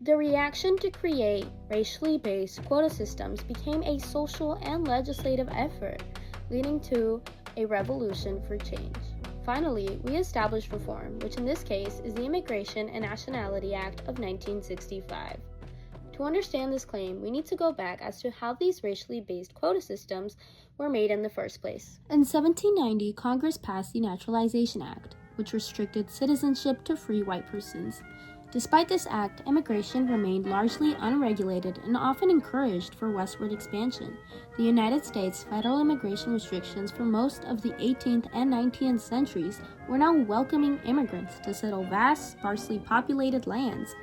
The reaction to create racially based quota systems became a social and legislative effort, leading to a revolution for change. Finally, we established reform, which in this case is the Immigration and Nationality Act of 1965. To understand this claim, we need to go back as to how these racially based quota systems were made in the first place. In 1790, Congress passed the Naturalization Act, which restricted citizenship to free white persons. Despite this act, immigration remained largely unregulated and often encouraged for westward expansion. The United States' federal immigration restrictions for most of the 18th and 19th centuries were now welcoming immigrants to settle vast, sparsely populated lands.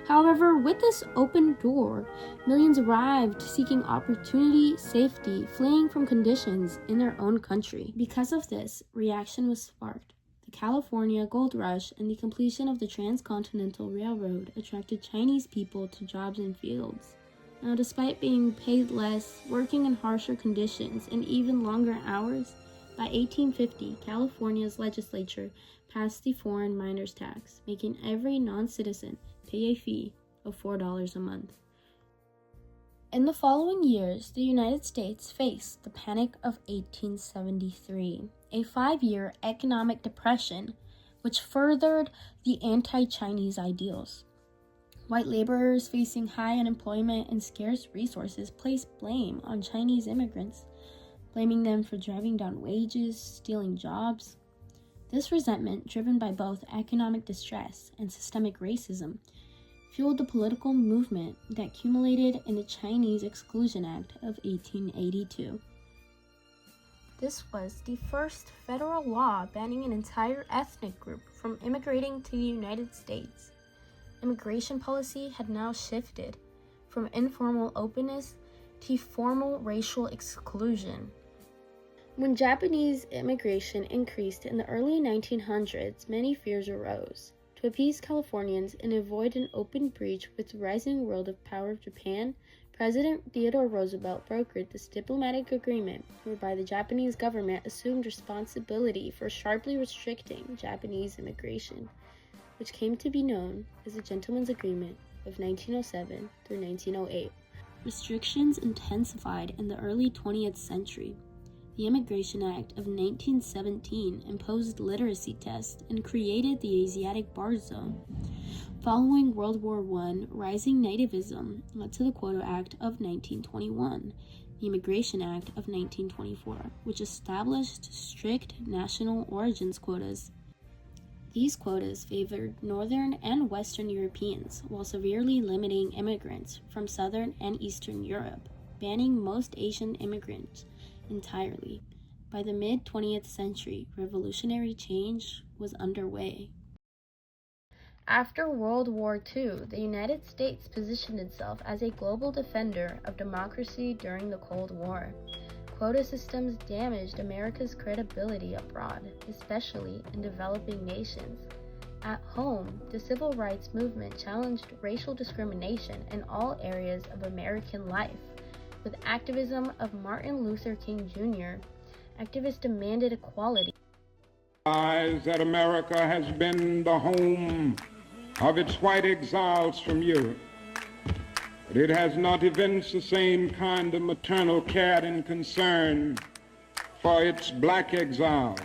However, with this open door, millions arrived seeking opportunity, safety, fleeing from conditions in their own country. Because of this, reaction was sparked. The California Gold Rush and the completion of the Transcontinental Railroad attracted Chinese people to jobs in fields. Now, despite being paid less, working in harsher conditions, and even longer hours, by 1850, California's legislature passed the foreign miners tax, making every non-citizen pay a fee of $4 a month. In the following years, the United States faced the Panic of 1873, a 5-year economic depression which furthered the anti-Chinese ideals. White laborers facing high unemployment and scarce resources placed blame on Chinese immigrants, blaming them for driving down wages, stealing jobs. This resentment, driven by both economic distress and systemic racism, fueled the political movement that culminated in the Chinese Exclusion Act of 1882. This was the first federal law banning an entire ethnic group from immigrating to the United States. Immigration policy had now shifted from informal openness to formal racial exclusion. When Japanese immigration increased in the early 1900s, many fears arose. To appease Californians and avoid an open breach with the rising world of power of Japan, President Theodore Roosevelt brokered this diplomatic agreement whereby the Japanese government assumed responsibility for sharply restricting Japanese immigration, which came to be known as the Gentleman's Agreement of 1907 through 1908. Restrictions intensified in the early 20th century. The Immigration Act of 1917 imposed literacy tests and created the Asiatic Bar Zone. Following World War I, rising nativism led to the Quota Act of 1921, the Immigration Act of 1924, which established strict national origins quotas. These quotas favored Northern and Western Europeans, while severely limiting immigrants from Southern and Eastern Europe, banning most Asian immigrants entirely. By the mid-20th century, revolutionary change was underway. After World War II, the United States positioned itself as a global defender of democracy during the Cold War. Quota systems damaged America's credibility abroad, especially in developing nations. At home, the civil rights movement challenged racial discrimination in all areas of American life. With activism of Martin Luther King Jr., activists demanded equality. That America has been the home of its white exiles from Europe, but it has not evinced the same kind of maternal care and concern for its black exiles.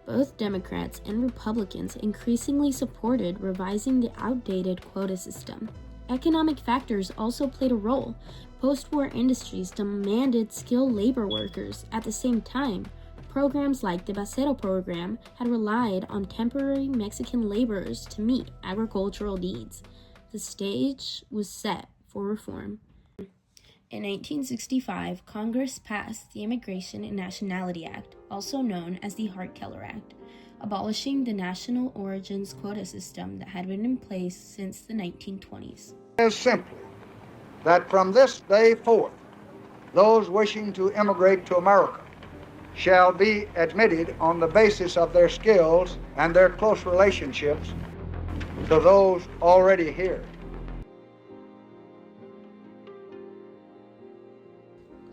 Both Democrats and Republicans increasingly supported revising the outdated quota system. Economic factors also played a role. Post-war industries demanded skilled labor workers. At the same time, programs like the Basero program had relied on temporary Mexican laborers to meet agricultural needs. The stage was set for reform. In 1865, Congress passed the Immigration and Nationality Act, also known as the Hart-Keller Act, abolishing the national origins quota system that had been in place since the 1920s. Is simply that from this day forth, those wishing to immigrate to America shall be admitted on the basis of their skills and their close relationships to those already here.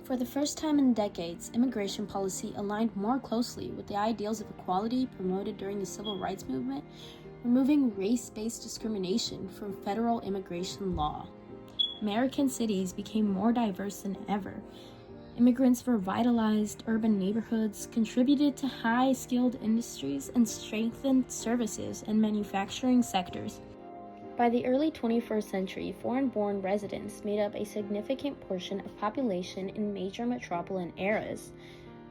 For the first time in decades, immigration policy aligned more closely with the ideals of equality promoted during the Civil Rights Movement, removing race-based discrimination from federal immigration law. American cities became more diverse than ever. Immigrants revitalized urban neighborhoods, contributed to high-skilled industries, and strengthened services and manufacturing sectors. By the early 21st century, foreign-born residents made up a significant portion of population in major metropolitan areas.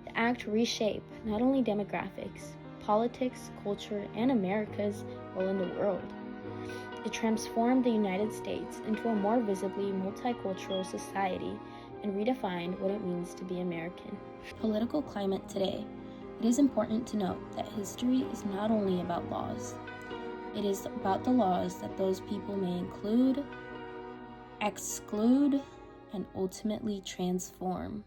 The act reshaped not only demographics, politics, culture, and America's role in the world. It transformed the United States into a more visibly multicultural society and redefined what it means to be American. Political climate today. It is important to note that history is not only about laws. It is about the laws that those people may include, exclude, and ultimately transform.